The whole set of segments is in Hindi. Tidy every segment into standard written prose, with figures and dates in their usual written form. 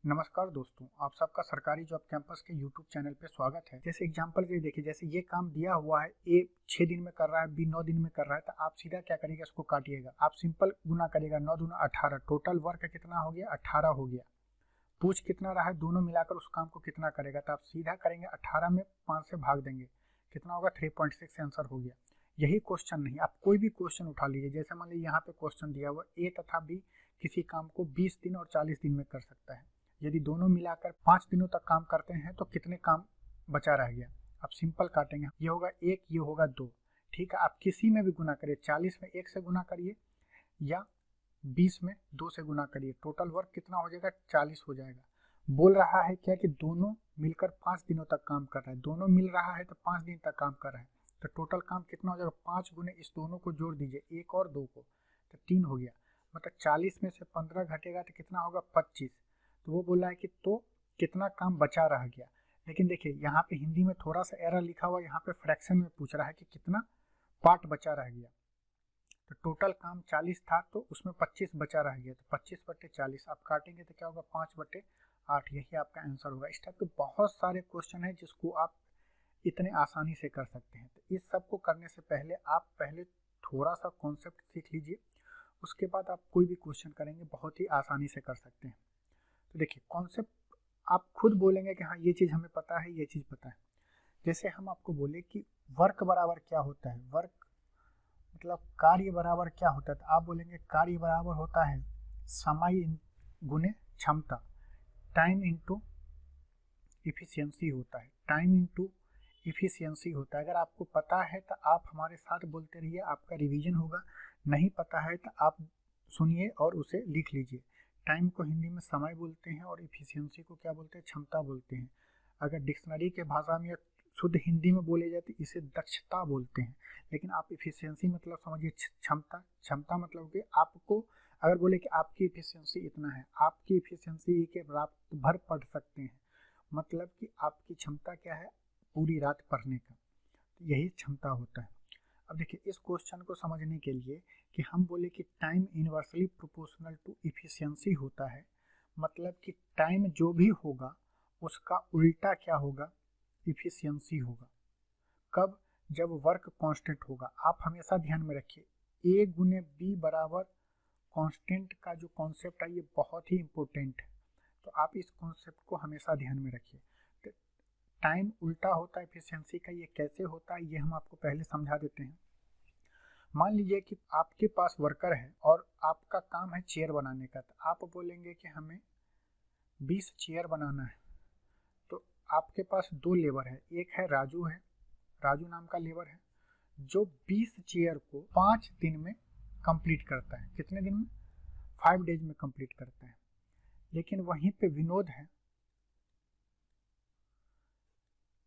नमस्कार दोस्तों, आप सबका सरकारी जॉब कैंपस के यूट्यूब चैनल पे स्वागत है। जैसे एग्जांपल के लिए देखिए, जैसे ये काम दिया हुआ है, ए 6 दिन में कर रहा है, बी 9 दिन में कर रहा है, तो आप सीधा क्या करिएगा, इसको काटिएगा। आप सिंपल गुना करिएगा, 9 दूना 18, टोटल वर्क कितना हो गया, 18 हो गया। पूछ कितना रहा है, दोनों मिलाकर उस काम को कितना करेगा, तो आप सीधा करेंगे 18 में 5 से भाग देंगे, कितना होगा 3.6 आंसर हो गया। यही क्वेश्चन नहीं, आप कोई भी क्वेश्चन उठा लीजिए। जैसे मान लीजिए यहाँ पे क्वेश्चन दिया हुआ, ए तथा बी किसी काम को 20 दिन और 40 दिन में कर सकता है। यदि दोनों मिलाकर 5 दिनों तक काम करते हैं तो कितने काम बचा रह गया। आप सिंपल काटेंगे, ये होगा 1, ये होगा 2। ठीक है, आप किसी में भी गुना करिए, 40 में 1 से गुना करिए या 20 में 2 से गुना करिए, टोटल वर्क कितना हो जाएगा, 40 हो जाएगा। बोल रहा है क्या कि दोनों मिलकर 5 दिनों तक काम कर रहा है, दोनों मिल रहा है तो 5 दिन तक काम कर रहा है, तो टोटल काम कितना हो जाएगा, 5 गुने इस दोनों को जोड़ दीजिए, 1 और 2 को, तो 3 हो गया। मतलब 40 में से 15 घटेगा तो कितना होगा, 25। तो वो बोला है कि तो कितना काम बचा रह गया। लेकिन देखिए यहाँ पे हिंदी में थोड़ा सा एरर लिखा हुआ, यहाँ पे फ्रैक्शन में पूछ रहा है कि कितना पार्ट बचा रह गया। तो टोटल काम 40 था तो उसमें 25 बचा रह गया, तो 25/40 आप काटेंगे तो क्या होगा, 5/8। यही आपका आंसर होगा। इस टाइप के बहुत सारे क्वेश्चन है जिसको आप इतने आसानी से कर सकते हैं। तो इस सब को करने से पहले आप पहले थोड़ा सा कॉन्सेप्ट सीख लीजिए, उसके बाद आप कोई भी क्वेश्चन करेंगे बहुत ही आसानी से कर सकते हैं। तो देखिए कॉन्सेप्ट आप खुद बोलेंगे कि हाँ ये चीज़ हमें पता है, ये चीज़ पता है। जैसे हम आपको बोले कि वर्क बराबर क्या होता है, वर्क मतलब कार्य बराबर क्या होता है, तो आप बोलेंगे कार्य बराबर होता है समय गुने क्षमता, टाइम इंटू इफिशियंसी होता है, टाइम इंटू इफिशियंसी होता है। अगर आपको पता है तो आप हमारे साथ बोलते रहिए, आपका रिवीजन होगा। नहीं पता है तो आप सुनिए और उसे लिख लीजिए। टाइम को हिंदी में समय बोलते हैं और इफिशियंसी को क्या बोलते हैं, क्षमता बोलते हैं। अगर डिक्शनरी के भाषा में शुद्ध हिंदी में बोले जाए तो इसे दक्षता बोलते हैं। लेकिन आप इफिशियंसी मतलब समझिए क्षमता, क्षमता मतलब कि आपको अगर बोले कि आपकी इफिशियंसी इतना है, आपकी इफिशियंसी के रात भर पढ़ सकते हैं, मतलब कि आपकी क्षमता क्या है, पूरी रात पढ़ने का, तो यही क्षमता होता है। अब देखिए इस क्वेश्चन को समझने के लिए कि हम बोले कि time inversely proportional to efficiency होता है, मतलब कि टाइम जो भी होगा उसका उल्टा क्या होगा, इफिशियंसी होगा। कब, जब वर्क कांस्टेंट होगा। आप हमेशा ध्यान में रखिए, ए गुने बी बराबर कांस्टेंट का जो कॉन्सेप्ट है ये बहुत ही इंपॉर्टेंट है, तो आप इस कॉन्सेप्ट को हमेशा ध्यान में रखिए। तो टाइम उल्टा होता है एफिशिएंसी का, ये कैसे होता है ये हम आपको पहले समझा देते हैं। मान लीजिए कि आपके पास वर्कर है और आपका काम है चेयर बनाने का, तो आप बोलेंगे कि हमें 20 चेयर बनाना है। तो आपके पास 2 लेबर है, एक है राजू, राजू नाम का लेबर है जो 20 चेयर को 5 दिन में कंप्लीट करता है। कितने दिन में, 5 डेज में कंप्लीट करता है। लेकिन वहीं पे विनोद है,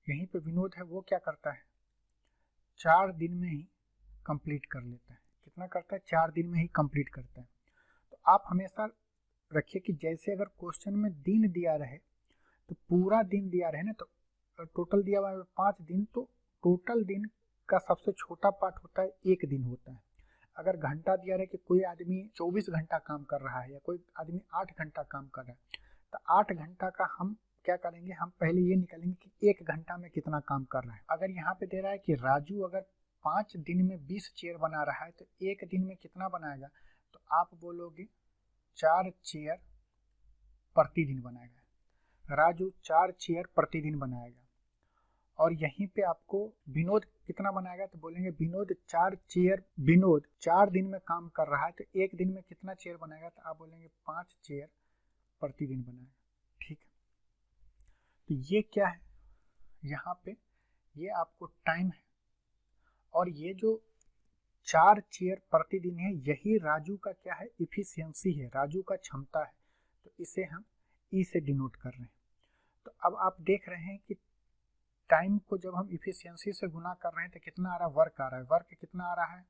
यहीं पे विनोद है, वो क्या करता है, 4 दिन में ही कंप्लीट कर लेता है। कितना करता है, 4 दिन में ही कंप्लीट करता है। तो आप हमेशा रखिए कि जैसे अगर क्वेश्चन में दिन दिया रहे तो पूरा दिन दिया रहे ना, तो टोटल दिया हुआ है 5 दिन, तो टोटल दिन का सबसे छोटा पार्ट होता है 1 दिन होता है। अगर घंटा दिया रहे कि कोई आदमी 24 घंटा काम कर रहा है या कोई आदमी 8 घंटा काम कर रहा है, तो 8 घंटा का हम क्या करेंगे, हम पहले ये निकालेंगे कि 1 घंटा में कितना काम कर रहा है। अगर यहाँ पे दे रहा है कि राजू अगर 5 दिन में 20 चेयर बना रहा है तो 1 दिन में कितना बनाएगा, तो आप बोलोगे 4 चेयर प्रतिदिन बनाएगा। राजू 4 चेयर प्रतिदिन बनाएगा। और यहीं पे आपको विनोद कितना बनाएगा, तो बोलेंगे विनोद 4 चेयर, विनोद 4 दिन में काम कर रहा है तो 1 दिन में कितना चेयर बनाएगा, तो आप बोलेंगे 5 चेयर प्रतिदिन बनाएगा। ठीक है, तो ये क्या है, यहाँ पे ये आपको टाइम है, और ये जो 4 चेयर प्रतिदिन है यही राजू का क्या है, इफिशियंसी है, राजू का क्षमता है। तो इसे हम ई से डिनोट कर रहे हैं। तो अब आप देख रहे हैं कि टाइम को जब हम इफिशियंसी से गुना कर रहे हैं तो कितना आ रहा है, वर्क आ रहा है। वर्क कितना आ रहा है,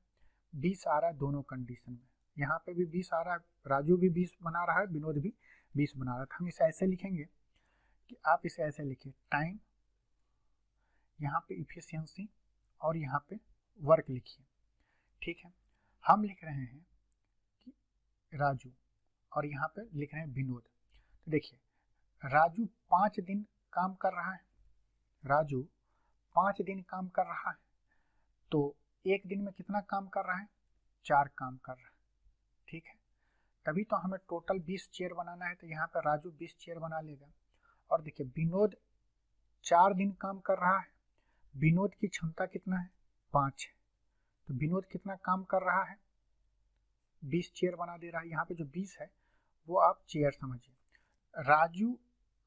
20 आ रहा है दोनों कंडीशन में। यहाँ पे भी 20 आ रहा है, राजू भी 20 बना रहा है, विनोद भी 20 बना रहा है। हम इसे ऐसे लिखेंगे कि आप इसे ऐसे लिखिए, टाइम, यहाँ पे इफिशियंसी और यहाँ पे वर्क लिखिए। ठीक है, हम लिख रहे हैं कि राजू और यहाँ पे लिख रहे हैं विनोद। तो देखिए राजू 5 दिन काम कर रहा है, राजू 5 दिन काम कर रहा है, तो एक दिन में कितना काम कर रहा है, 4 काम कर रहा है, ठीक है। तभी तो हमें टोटल 20 चेयर बनाना है, तो यहाँ पर राजू 20 चेयर बना लेगा। और देखिए विनोद 4 दिन काम कर रहा है, विनोद की क्षमता कितना है, 5 है, तो विनोद कितना काम कर रहा है, 20 चेयर बना दे रहा है। यहाँ पे जो 20 है वो आप चेयर समझिए। राजू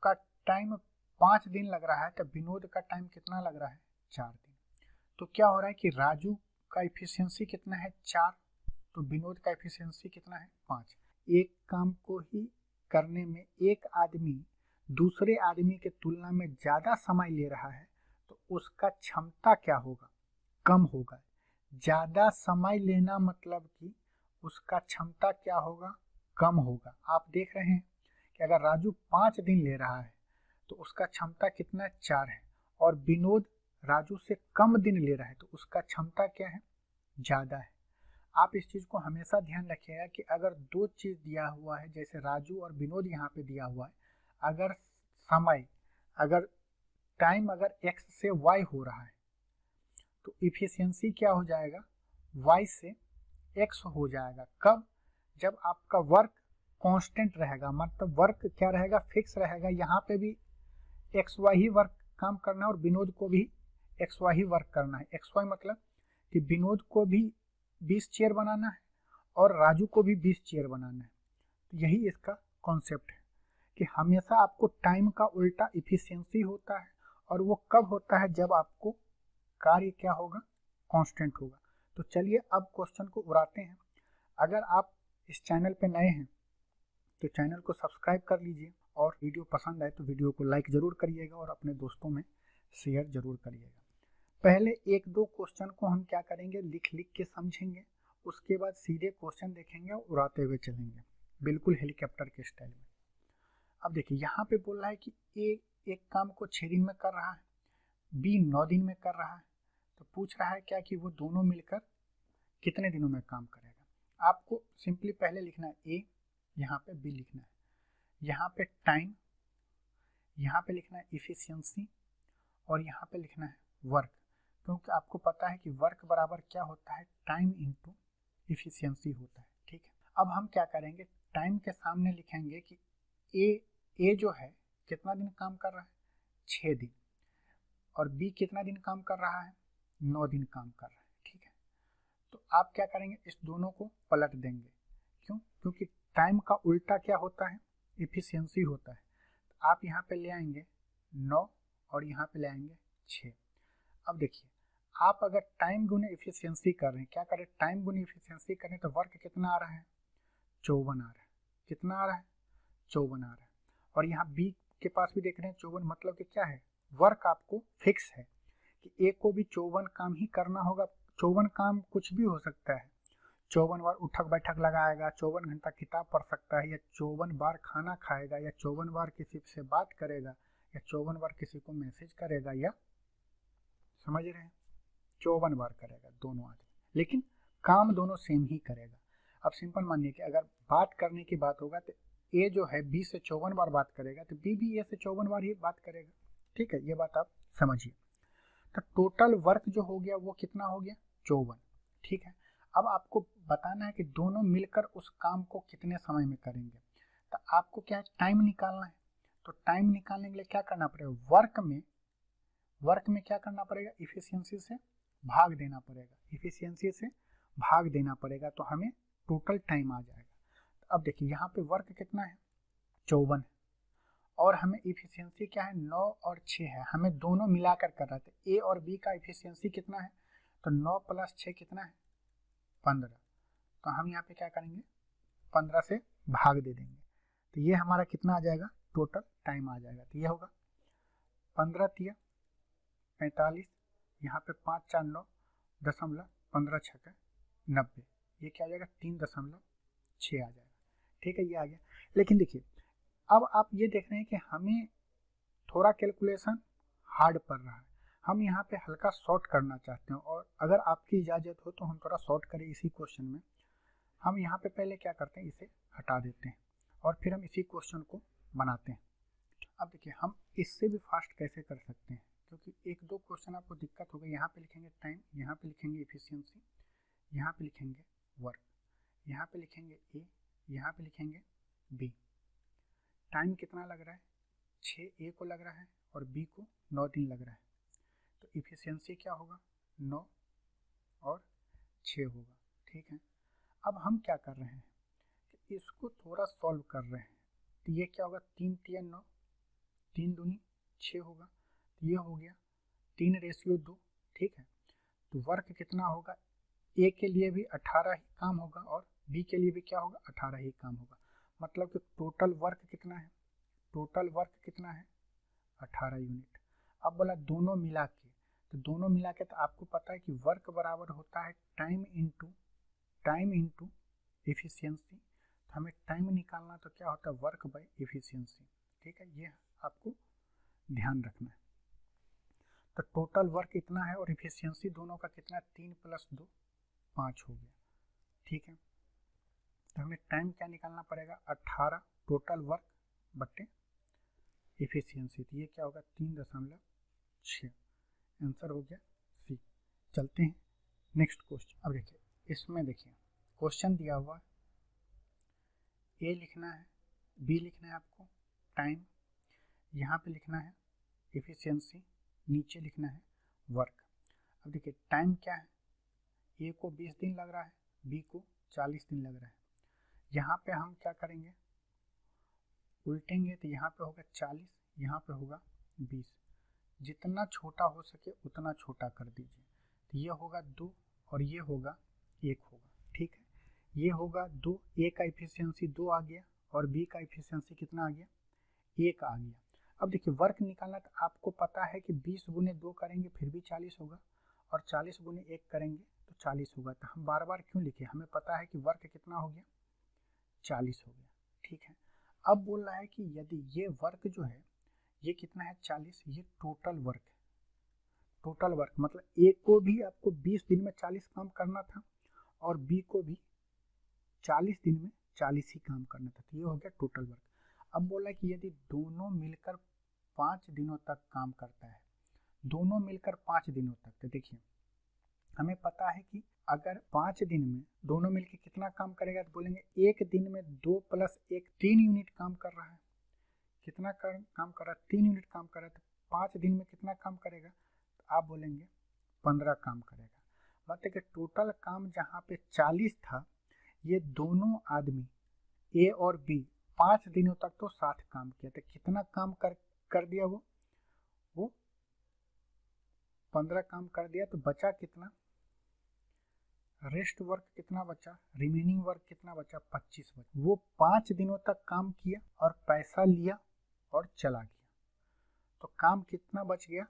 का टाइम 5 दिन लग रहा है, तो विनोद का टाइम कितना लग रहा है, 4 दिन। तो क्या हो रहा है कि राजू का इफिशियंसी कितना है, 4, तो विनोद का इफिशियंसी कितना है, 5। एक काम को ही करने में एक आदमी दूसरे आदमी के तुलना में ज्यादा समय ले रहा है, तो उसका क्षमता क्या होगा, कम होगा। ज्यादा समय लेना मतलब कि उसका क्षमता क्या होगा, कम होगा। आप देख रहे हैं कि अगर राजू 5 दिन ले रहा है तो उसका क्षमता कितना है, 4 है, और विनोद राजू से कम दिन ले रहा है तो उसका क्षमता क्या है, ज्यादा है। आप इस चीज को हमेशा ध्यान रखिएगा कि अगर दो चीज दिया हुआ है, जैसे राजू और विनोद यहाँ पे दिया हुआ है, अगर समय, अगर टाइम अगर x से y हो रहा है तो इफिशियंसी क्या हो जाएगा, y से x हो जाएगा। कब, जब आपका वर्क कांस्टेंट रहेगा, मतलब वर्क क्या रहेगा, फिक्स रहेगा। यहाँ पे भी XY ही वर्क काम करना है और विनोद को भी XY ही वर्क करना है। XY मतलब कि विनोद को भी 20 चेयर बनाना है और राजू को भी 20 चेयर बनाना है। तो यही इसका कॉन्सेप्ट है कि हमेशा आपको टाइम का उल्टा इफिशियंसी होता है, और वो कब होता है, जब आपको कार्य क्या होगा, कांस्टेंट होगा। तो चलिए अब क्वेश्चन को उड़ाते हैं। अगर आप इस चैनल पे नए हैं तो चैनल को सब्सक्राइब कर लीजिए, और वीडियो पसंद आए तो वीडियो को लाइक जरूर करिएगा और अपने दोस्तों में शेयर जरूर करिएगा। पहले 1-2 क्वेश्चन को हम क्या करेंगे, लिख के समझेंगे, उसके बाद सीधे क्वेश्चन देखेंगे और उड़ाते हुए चलेंगे, बिल्कुल हेलीकॉप्टर के स्टाइल में। अब देखिए यहाँ पे बोल रहा है कि ए एक काम को 6 दिन में कर रहा है, बी 9 दिन में कर रहा है, तो पूछ रहा है क्या कि वो दोनों मिलकर कितने दिनों में काम करेगा। आपको सिंपली पहले लिखना है ए, यहाँ पे बी लिखना है, यहाँ पे टाइम, यहाँ पे लिखना है इफिशियंसी, और यहाँ पे लिखना है वर्क, क्योंकि आपको पता है कि वर्क बराबर क्या होता है, टाइम इंटू इफिशियंसी होता है, ठीक है। अब हम क्या करेंगे, टाइम के सामने लिखेंगे कि ए जो है कितना दिन काम कर रहा है, 6 दिन, और बी कितना दिन काम कर रहा है, 9 दिन काम कर रहा है, ठीक है। तो आप क्या करेंगे, इस दोनों को पलट देंगे। क्यों, क्योंकि टाइम का उल्टा क्या होता है, इफिशियंसी होता है। तो आप यहाँ पे ले आएंगे 9 और यहाँ पे ले आएंगे 6। अब देखिए आप अगर टाइम गुने इफिशियंसी कर रहे हैं, क्या करें, टाइम गुने इफिशियंसी करें तो वर्क कितना आ रहा है, 54 आ रहा है। कितना आ रहा है, 54 आ रहा है। और यहाँ बी के पास भी देख रहे हैं 54, मतलब कि क्या है, वर्क आपको फिक्स है कि ए को भी 54 काम ही करना होगा। 54 काम कुछ भी हो सकता है, 54 बार उठक बैठक लगाएगा, 54 घंटा किताब पढ़ सकता है, या 54 बार खाना खाएगा, या 54 बार किसी से बात करेगा, या 54 बार किसी को मैसेज करेगा, या समझ रहे हैं, 54 बार करेगा दोनों आदमी, लेकिन काम दोनों सेम ही करेगा। अब सिंपल मानिए कि अगर बात करने की बात होगा तो ए जो है बी से 54 बार बात करेगा, तो बी भी ए से 54 बार ही बात करेगा, ठीक है। ये बात आप समझिए। तो टोटल वर्क जो हो गया वो कितना हो गया, 54, ठीक है। अब आपको बताना है कि दोनों मिलकर उस काम को कितने समय में करेंगे। तो आपको क्या है, टाइम निकालना है। तो टाइम निकालने के लिए क्या करना पड़ेगा, वर्क में क्या करना पड़ेगा, इफिशियंसी से भाग देना पड़ेगा, इफिशियंसी से भाग देना पड़ेगा, तो हमें टोटल टाइम आ जाएगा। तो अब देखिए यहाँ पे वर्क कितना है, 54 है, और हमें इफिशियंसी क्या है, 9 और 6 है, हमें दोनों मिलाकर कर रहे थे। ए और बी का इफिशियंसी कितना है, तो 9 + 6 कितना है, 15। तो हम यहाँ पे क्या करेंगे, 15 से भाग दे देंगे, तो ये हमारा कितना आ जाएगा, टोटल टाइम आ जाएगा। तो ये होगा 15 × 45, यहाँ पे 5 × 4 = 9, दशमलव 15 × 6 = 90, ये क्या आ जाएगा, 3.6 आ जाएगा, ठीक है। ये आ गया। लेकिन देखिए अब आप ये देख रहे हैं कि हमें थोड़ा कैलकुलेशन हार्ड पड़ रहा है, हम यहाँ पे हल्का शॉर्ट करना चाहते हैं, और अगर आपकी इजाज़त हो तो हम थोड़ा शॉर्ट करें इसी क्वेश्चन में। हम यहाँ पे पहले क्या करते हैं, इसे हटा देते हैं और फिर हम इसी क्वेश्चन को बनाते हैं। अब देखिए हम इससे भी फास्ट कैसे कर सकते हैं, क्योंकि एक दो क्वेश्चन आपको दिक्कत होगी। यहाँ पे लिखेंगे टाइम, यहाँ पे लिखेंगे एफिशिएंसी, यहाँ पे लिखेंगे वर्क, यहाँ पे लिखेंगे ए, यहाँ पे लिखेंगे बी। टाइम कितना लग रहा है, 6 ए को लग रहा है और बी को 9 दिन लग रहा है, तो इफिशियंसी क्या होगा, 9 और 6 होगा। ठीक है, अब हम क्या कर रहे हैं कि इसको थोड़ा सॉल्व कर रहे हैं। तो ये क्या होगा, 3 3 9, 3 दूनी 6 होगा, तो ये हो गया 3:2। ठीक है, तो वर्क कितना होगा, ए के लिए भी 18 ही काम होगा और बी के लिए भी क्या होगा, 18 ही काम होगा। मतलब कि टोटल वर्क कितना है, टोटल वर्क कितना है, 18 यूनिट। अब बोला दोनों मिला के, तो दोनों मिला के तो आपको पता है कि वर्क बराबर होता है टाइम इंटू एफिशिएंसी। तो हमें टाइम निकालना तो क्या होता है, वर्क बाय एफिशिएंसी। ठीक है, ये आपको ध्यान रखना है। तो टोटल वर्क इतना है और एफिशिएंसी दोनों का कितना है, 3 + 2 5 हो गया। ठीक है, तो हमें टाइम क्या निकालना पड़ेगा, 18 टोटल वर्क बटे एफिशिएंसी। तो ये क्या होगा, 3.6। आंसर हो गया सी। चलते हैं नेक्स्ट क्वेश्चन। अब देखिए इसमें देखिए क्वेश्चन दिया हुआ है, ए लिखना है, बी लिखना है आपको टाइम, यहाँ पे लिखना है एफिशिएंसी, नीचे लिखना है वर्क। अब देखिए टाइम क्या है, ए को 20 दिन लग रहा है, बी को 40 दिन लग रहा है। यहाँ पे हम क्या करेंगे, उल्टेंगे, तो यहाँ पे होगा 40, यहाँ पे होगा 20। जितना छोटा हो सके उतना छोटा कर दीजिए। तो ये होगा 2 और ये होगा 1 होगा। ठीक है, ये होगा 2, ए का एफिशिएंसी 2 आ गया और बी का एफिशिएंसी कितना आ गया, 1 आ गया। अब देखिए वर्क निकालना, तो आपको पता है कि 20 × 2 करेंगे फिर भी 40 होगा और 40 × 1 करेंगे तो 40 होगा। तो हम बार बार क्यों लिखे, हमें पता है कि वर्क कितना हो गया, 40 हो गया। ठीक है, अब बोल रहा है कि यदि ये वर्क जो है ये कितना है, 40, ये टोटल वर्क है। टोटल वर्क मतलब ए को भी आपको 20 दिन में 40 काम करना था और बी को भी 40 दिन में 40 ही काम करना था। तो ये हो गया टोटल वर्क। अब बोला कि यदि दोनों मिलकर 5 दिनों तक काम करता है, दोनों मिलकर 5 दिनों तक, तो देखिए हमें पता है कि अगर 5 दिन में दोनों मिलकर कितना काम करेगा, तो बोलेंगे एक दिन में 2 + 1 3 यूनिट काम कर रहा है। कितना काम कर रहा है, 3 यूनिट काम कर रहा है। तो 5 दिन में कितना काम करेगा, तो आप बोलेंगे 15 काम करेगा। मतलब कि टोटल काम जहाँ पे 40 था, ये दोनों आदमी ए और बी 5 दिनों तक तो साथ काम किया। तो कितना काम कर दिया, वो 15 काम कर दिया। तो बचा कितना, रेस्ट वर्क कितना बचा, रिमेनिंग वर्क कितना बचा, 25 बचा। वो 5 दिनों तक काम किया और पैसा लिया और चला गया। तो काम कितना बच गया,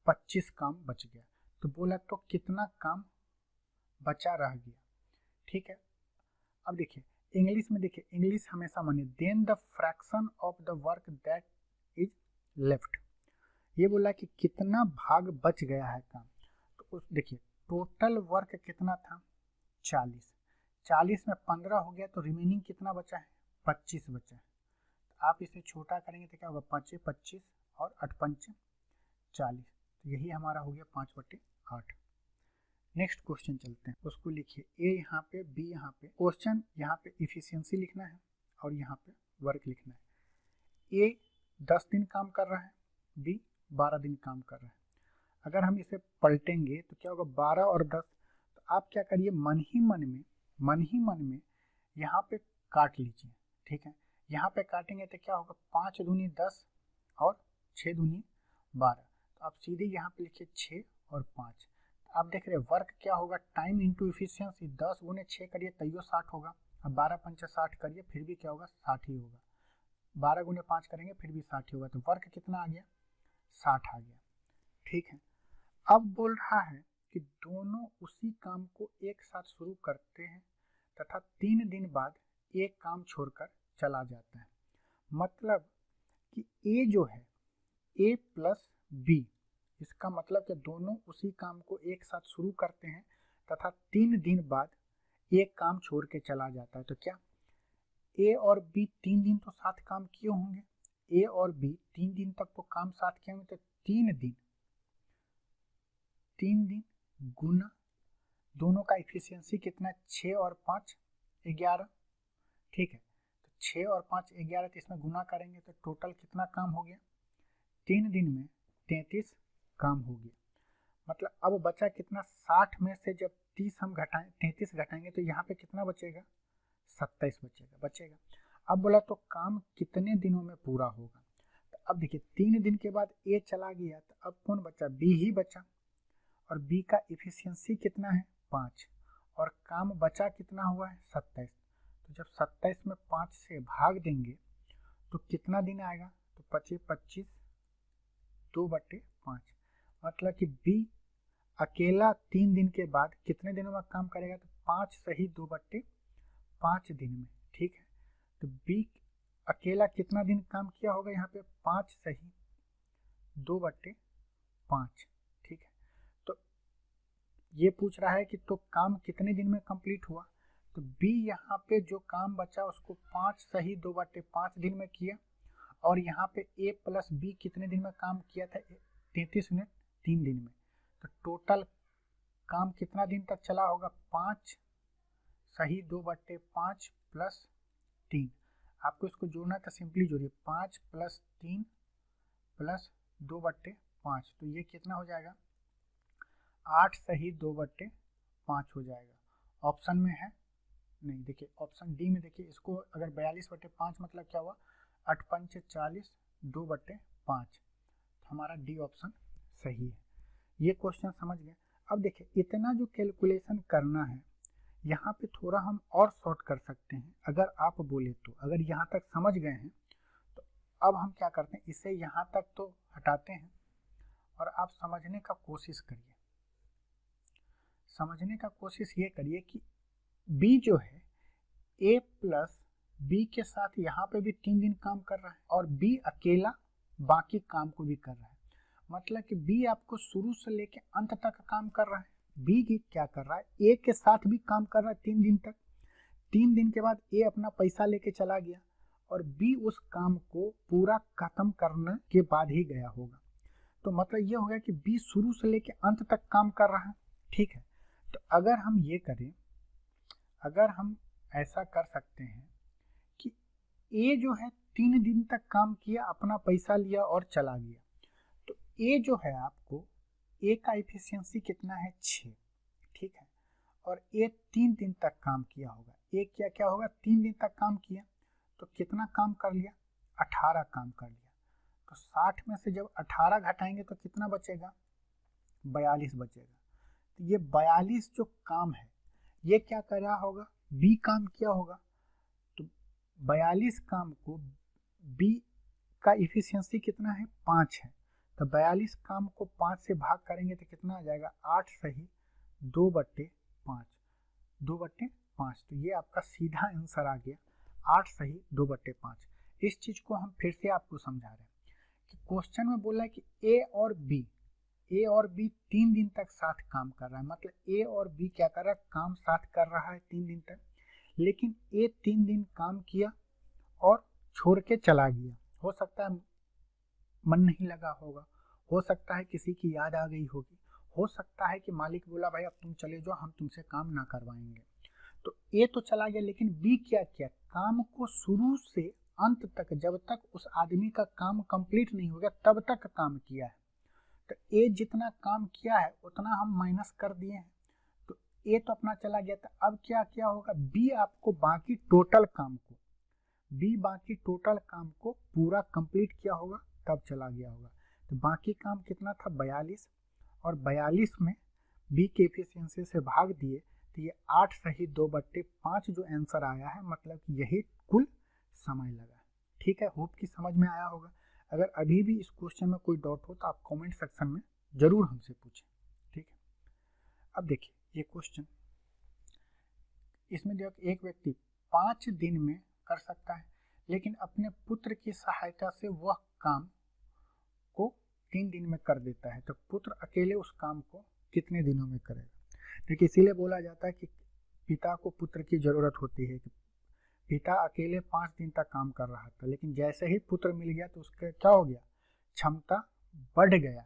25 काम बच गया। तो बोला तो कितना काम बचा रह गया। ठीक है, अब देखिए इंग्लिश में, देखिए इंग्लिश हमेशा मानिए, then the fraction of the work that is left. ये बोला कि कितना भाग बच गया है काम। तो उस देखिए टोटल वर्क कितना था, 40, 40 में 15 हो गया, तो रिमेनिंग कितना बचा है, 25 बचा है। तो आप इसे छोटा करेंगे तो क्या होगा, 5 25 और 8 5 40। तो यही हमारा हो गया 5/8। नेक्स्ट क्वेश्चन चलते हैं, उसको लिखिए ए यहाँ पे, बी यहाँ पे। क्वेश्चन यहाँ पे इफिशियंसी लिखना है और यहाँ पे वर्क लिखना है। ए 10 दिन काम कर रहा है, बी 12 दिन काम कर रहा है। अगर हम इसे पलटेंगे तो क्या होगा, 12 और 10। तो आप क्या करिए, मन ही मन में यहाँ पे काट लीजिए। ठीक है, यहाँ पे काटेंगे तो क्या होगा, 5 दूनी 10 और 6 दूनी 12। तो आप सीधे यहाँ पे लिखिए 6 और 5। आप देख रहे हैं वर्क क्या होगा, टाइम इंटू इफिशियंसी। 10 × 6 करिए तैयो 60 होगा, अब 12 × 5 60 करिए फिर भी क्या होगा, 60 ही होगा। 12 × 5 करेंगे फिर भी 60 ही होगा। तो वर्क कितना आ गया, 60 आ गया। ठीक है, अब बोल रहा है कि दोनों उसी काम को एक साथ शुरू करते हैं तथा 3 दिन बाद एक काम छोड़कर चला जाता है। मतलब कि ए जो है, ए प्लस बी, इसका मतलब कि दोनों उसी काम को एक साथ शुरू करते हैं तथा 3 दिन बाद एक काम छोड़ के चला जाता है। तो क्या ए और बी 3 दिन तो साथ काम किए होंगे, ए और बी 3 दिन तक तो काम साथ किए होंगे, तो 3 दिन गुना दोनों का इफिशियंसी कितना है, 6 और 5 11। ठीक है, तो 6 और 5 11, तो इसमें गुना करेंगे तो टोटल कितना काम हो गया, 3 दिन में 33 काम हो गया। मतलब अब बचा कितना, 60 में से जब 30 हम घटाएं, 33 घटाएंगे तो यहाँ पे कितना बचेगा, 27 बचेगा। अब बोला तो काम कितने दिनों में पूरा होगा, तो अब देखिए 3 दिन के बाद ए चला गया, तो अब कौन बचा, बी ही बचा, और बी का इफिशियंसी कितना है 5, और काम बचा कितना हुआ है 27। तो जब 27 में 5 से भाग देंगे तो कितना दिन आएगा, तो 25 2/5, मतलब कि बी अकेला 3 दिन के बाद कितने दिनों में काम करेगा, तो 5 सही 2/5 दिन में। ठीक है, तो बी अकेला कितना दिन काम किया होगा यहाँ पे, 5 सही 2/5। ठीक है, तो ये पूछ रहा है कि तो काम कितने दिन में कंप्लीट हुआ, तो बी यहाँ पे जो काम बचा उसको 5 सही 2/5 दिन में किया, और यहाँ पे ए प्लस बी कितने दिन में काम किया था, 33 मिनट 3 दिन में। तो टोटल काम कितना दिन तक चला होगा, 5 सही 2/5 प्लस 3। आपको इसको जोड़ना था, सिंपली जोड़िए, 5 प्लस 3 प्लस 2/5, तो ये कितना हो जाएगा, 8 सही 2/5 हो जाएगा। ऑप्शन में है नहीं, देखिए ऑप्शन डी में देखिए, इसको अगर 42/5 मतलब क्या हुआ, 8 पंच 40 2/5, तो हमारा डी ऑप्शन सही है। ये क्वेश्चन समझ गए। अब देखिए इतना जो कैलकुलेशन करना है, यहाँ पे थोड़ा हम और शॉर्ट कर सकते हैं अगर आप बोले तो। अगर यहाँ तक समझ गए हैं तो अब हम क्या करते हैं, इसे यहाँ तक तो हटाते हैं और आप समझने का कोशिश करिए। समझने का कोशिश ये करिए कि बी जो है ए प्लस बी के साथ यहाँ पे भी 3 दिन काम कर रहा है, और बी अकेला बाकी काम को भी कर रहा है। मतलब कि बी आपको शुरू से लेके अंत तक काम कर रहा है। बी क्या कर रहा है, ए के साथ भी काम कर रहा है 3 दिन तक। 3 दिन के बाद ए अपना पैसा लेके चला गया, और बी उस काम को पूरा खत्म करने के बाद ही गया होगा। तो मतलब ये हो गया कि बी शुरू से लेके अंत तक काम कर रहा है। ठीक है, तो अगर हम ये करें, अगर हम ऐसा कर सकते हैं कि ए जो है 3 दिन तक काम किया, अपना पैसा लिया और चला गया, तो ए जो है आपको, ए का इफिशियंसी कितना है 6। ठीक है, और ए 3 दिन तक काम किया होगा। ए क्या होगा, 3 दिन तक काम किया तो कितना काम कर लिया, 18 काम कर लिया। तो 60 में से जब 18 घटाएंगे तो कितना बचेगा, 42 बचेगा। तो ये 42 जो काम है ये क्या कर रहा होगा, बी काम किया होगा। तो 42 काम को बी का इफिशियंसी कितना है 5 है, तो 42 काम को 5 से भाग करेंगे तो कितना आ जाएगा, 8 सही 2/5। तो ये आपका सीधा आंसर आ गया, 8 सही 2/5। इस चीज को हम फिर से आपको समझा रहे हैं कि क्वेश्चन में बोला है कि ए और बी 3 दिन तक साथ काम कर रहा है। मतलब ए और बी क्या कर रहा है, काम साथ कर रहा है 3 दिन तक, लेकिन ए 3 दिन काम किया और छोड़ के चला गया। हो सकता है मन नहीं लगा होगा, हो सकता है किसी की याद आ गई होगी, हो सकता है कि मालिक बोला भाई अब तुम चले जाओ, हम तुमसे काम ना करवाएंगे। तो ए तो चला गया, लेकिन बी क्या किया, काम को शुरू से अंत तक, जब तक उस आदमी का काम कंप्लीट नहीं हो गया तब तक काम किया है। तो ए जितना काम किया है उतना हम माइनस कर दिए हैं, तो ए तो अपना चला गया था। अब क्या होगा, बी आपको बाकी टोटल काम को पूरा कंप्लीट किया होगा तब चला गया होगा। तो बाकी काम कितना था 42, और 42 में बी के एफिशिएंसी से भाग दिए तो ये 8 सही 2/5 जो आंसर आया है, मतलब कि यही कुल समय लगा। ठीक है, होप कि समझ में आया होगा। अगर अभी भी इस क्वेश्चन में कोई डाउट हो तो आप कमेंट सेक्शन में जरूर हमसे पूछें। ठीक है, अब देखिए ये क्वेश्चन, इसमें देखो एक व्यक्ति 5 दिन में कर सकता है, लेकिन अपने पुत्र की सहायता से वह काम को 3 दिन में कर देता है। तो पुत्र अकेले उस काम को कितने दिनों में करेगा। देखिए इसीलिए बोला जाता है कि पिता को पुत्र की जरूरत होती है कि पिता अकेले 5 दिन तक काम कर रहा था, लेकिन जैसे ही पुत्र मिल गया तो उसका क्या हो गया, क्षमता बढ़ गया,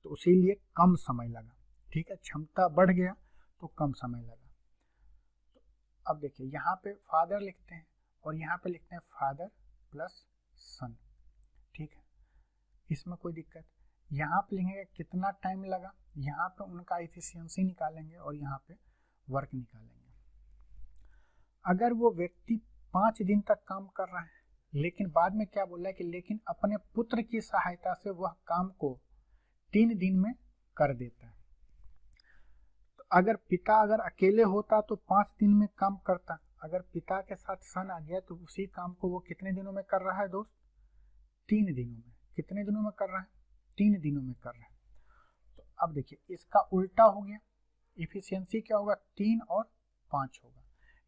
तो इसीलिए कम समय लगा। ठीक है, क्षमता बढ़ गया तो कम समय लगा। तो अब देखिए यहाँ पे फादर लिखते हैं और यहाँ पे लिखते हैं फादर प्लस सन। ठीक है, इसमें कोई दिक्कत, यहाँ पे लिखेंगे कितना टाइम लगा, यहाँ पे उनका एफिशिएंसी निकालेंगे और यहाँ पे वर्क निकालेंगे। अगर वो व्यक्ति 5 दिन तक काम कर रहा है, लेकिन बाद में क्या बोला है कि लेकिन अपने पुत्र की सहायता से वह काम को 3 दिन में कर देता है। तो अगर पिता अगर अकेले होता तो 5 दिन में काम करता, अगर पिता के साथ सन आ गया तो उसी काम को वो कितने दिनों में कर रहा है दोस्त, 3 दिनों में। कितने दिनों में कर रहा है, 3 दिनों में कर रहा है। तो अब देखिए इसका उल्टा हो गया, इफिशियंसी क्या होगा, 3 और 5 होगा।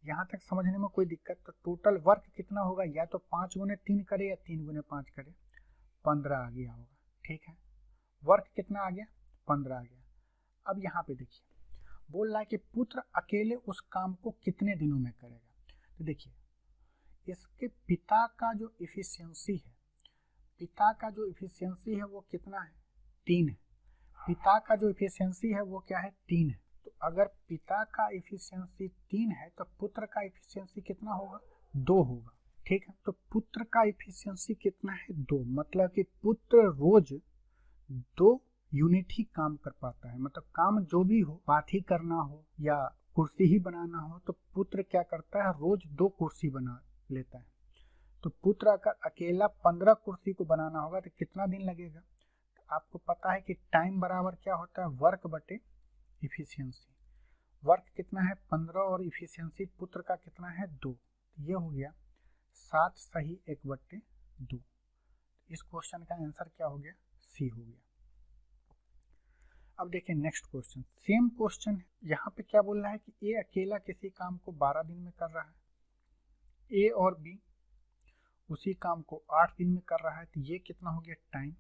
यहाँ तक समझने में कोई दिक्कत, तो टोटल वर्क कितना होगा, या तो 5 गुने 3 करे या 3 गुने 5 करे, 15 आ गया होगा। ठीक है, वर्क कितना आ गया, 15 आ गया। अब यहाँ पे देखिए बोल रहा है कि पुत्र अकेले उस काम को कितने दिनों में करेगा। तो देखिए इसके पिता का जो इफिशियंसी है, पिता का जो इफिशियंसी है वो कितना है, 3 है। पिता का जो इफिशियंसी है वो क्या है, 3 है। तो अगर पिता का इफिशियंसी 3 है तो पुत्र का इफिशियंसी कितना होगा, 2 होगा। ठीक है, तो पुत्र का इफिशियंसी कितना है, 2, मतलब कि पुत्र रोज 2 यूनिट ही काम कर पाता है। मतलब काम जो भी हो, बात ही करना हो या कुर्सी ही बनाना हो, तो पुत्र क्या करता है, रोज 2 कुर्सी बना लेता है। तो पुत्र अगर अकेला 15 कुर्सी को बनाना होगा तो कितना दिन लगेगा। तो आपको पता है कि टाइम बराबर क्या होता है, वर्क बटे इफिशियंसी। वर्क कितना है 15 और इफिशियंसी पुत्र का कितना है 2, ये हो गया 7 सही 1/2। इस क्वेश्चन का आंसर क्या हो गया, सी हो गया। अब देखिए नेक्स्ट क्वेश्चन, सेम क्वेश्चन है। यहाँ पे क्या बोल रहा है कि ए अकेला किसी काम को 12 दिन में कर रहा है, ए और बी उसी काम को 8 दिन में कर रहा है, तो ये कितना हो गया टाइम।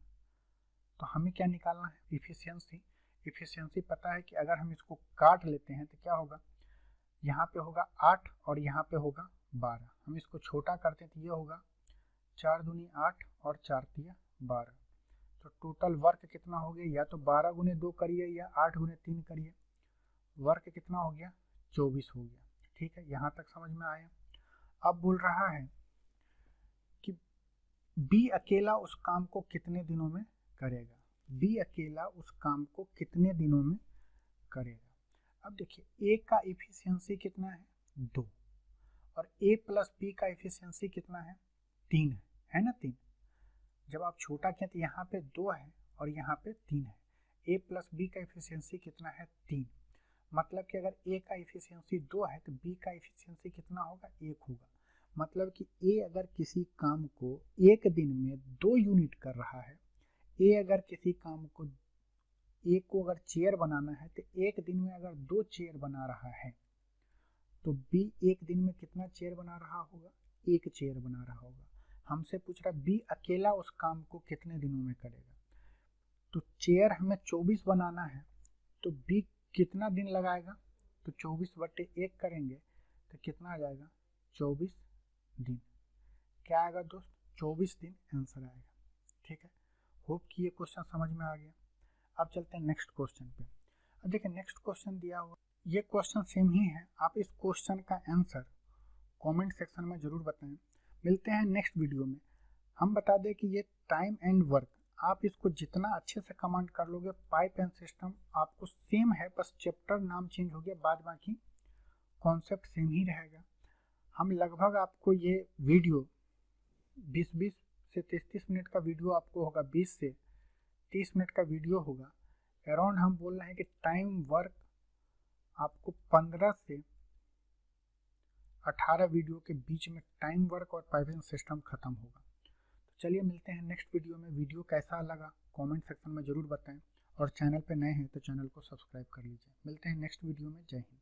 तो हमें क्या निकालना है, इफिशियंसी। इफिशियंसी पता है कि अगर हम इसको काट लेते हैं तो क्या होगा, यहाँ पे होगा 8 और यहाँ पे होगा 12। हम इसको छोटा करते हैं तो ये होगा 4 दूनी 8 और 4 तिया 12। तो टोटल वर्क कितना हो गया, या तो 12 गुने 2 करिए या 8 गुने 3 करिए, वर्क कितना हो गया 24 हो गया। ठीक है, यहाँ तक समझ में आया। अब बोल रहा है कि बी अकेला उस काम को कितने दिनों में करेगा, बी अकेला उस काम को कितने दिनों में करेगा। अब देखिए ए का इफिशियंसी कितना है 2 और ए प्लस बी का इफिशियंसी कितना है 3 है ना 3। जब आप छोटा किया तो यहाँ पे 2 है और यहाँ पे 3 है। ए प्लस बी का इफिशियंसी कितना है 3, मतलब कि अगर ए का इफिशियंसी 2 है तो बी का इफिशियंसी कितना होगा 1 होगा। मतलब कि ए अगर किसी काम को 1 दिन में 2 यूनिट कर रहा है, ए अगर किसी काम को ए को अगर चेयर बनाना है तो 1 दिन में अगर 2 चेयर बना रहा है, तो बी 1 दिन में कितना चेयर बना रहा होगा, 1 चेयर बना रहा होगा। हमसे पूछ रहा बी अकेला उस काम को कितने दिनों में करेगा। तो चेयर हमें 24 बनाना है, तो बी कितना दिन लगाएगा, तो 24/1 करेंगे तो कितना आ जाएगा 24 दिन। क्या आएगा दोस्त, 24 दिन आंसर आएगा। ठीक है, होप कि ये क्वेश्चन समझ में आ गया। अब चलते हैं नेक्स्ट क्वेश्चन पे। अब देखिए नेक्स्ट क्वेश्चन दिया हुआ, ये क्वेश्चन सेम ही है। आप इस क्वेश्चन का आंसर कमेंट सेक्शन में जरूर बताएं। मिलते हैं नेक्स्ट वीडियो में। हम बता दें कि ये टाइम एंड वर्क, आप इसको जितना अच्छे से कमांड कर लोगे, पाइप एंड सिस्टम आपको सेम है, बस चैप्टर नाम चेंज हो गया, बाद बाकी कॉन्सेप्ट सेम ही रहेगा। हम लगभग आपको ये वीडियो 20 से 30 मिनट का वीडियो आपको होगा, 20 से 30 मिनट का वीडियो होगा। अराउंड हम बोल रहे हैं कि टाइम वर्क आपको 15 से 18 वीडियो के बीच में टाइम वर्क और पाइपिंग सिस्टम खत्म होगा। तो चलिए मिलते हैं नेक्स्ट वीडियो में। वीडियो कैसा लगा कमेंट सेक्शन में ज़रूर बताएं और चैनल पे नए हैं तो चैनल को सब्सक्राइब कर लीजिए। मिलते हैं नेक्स्ट वीडियो में। जय हिंद।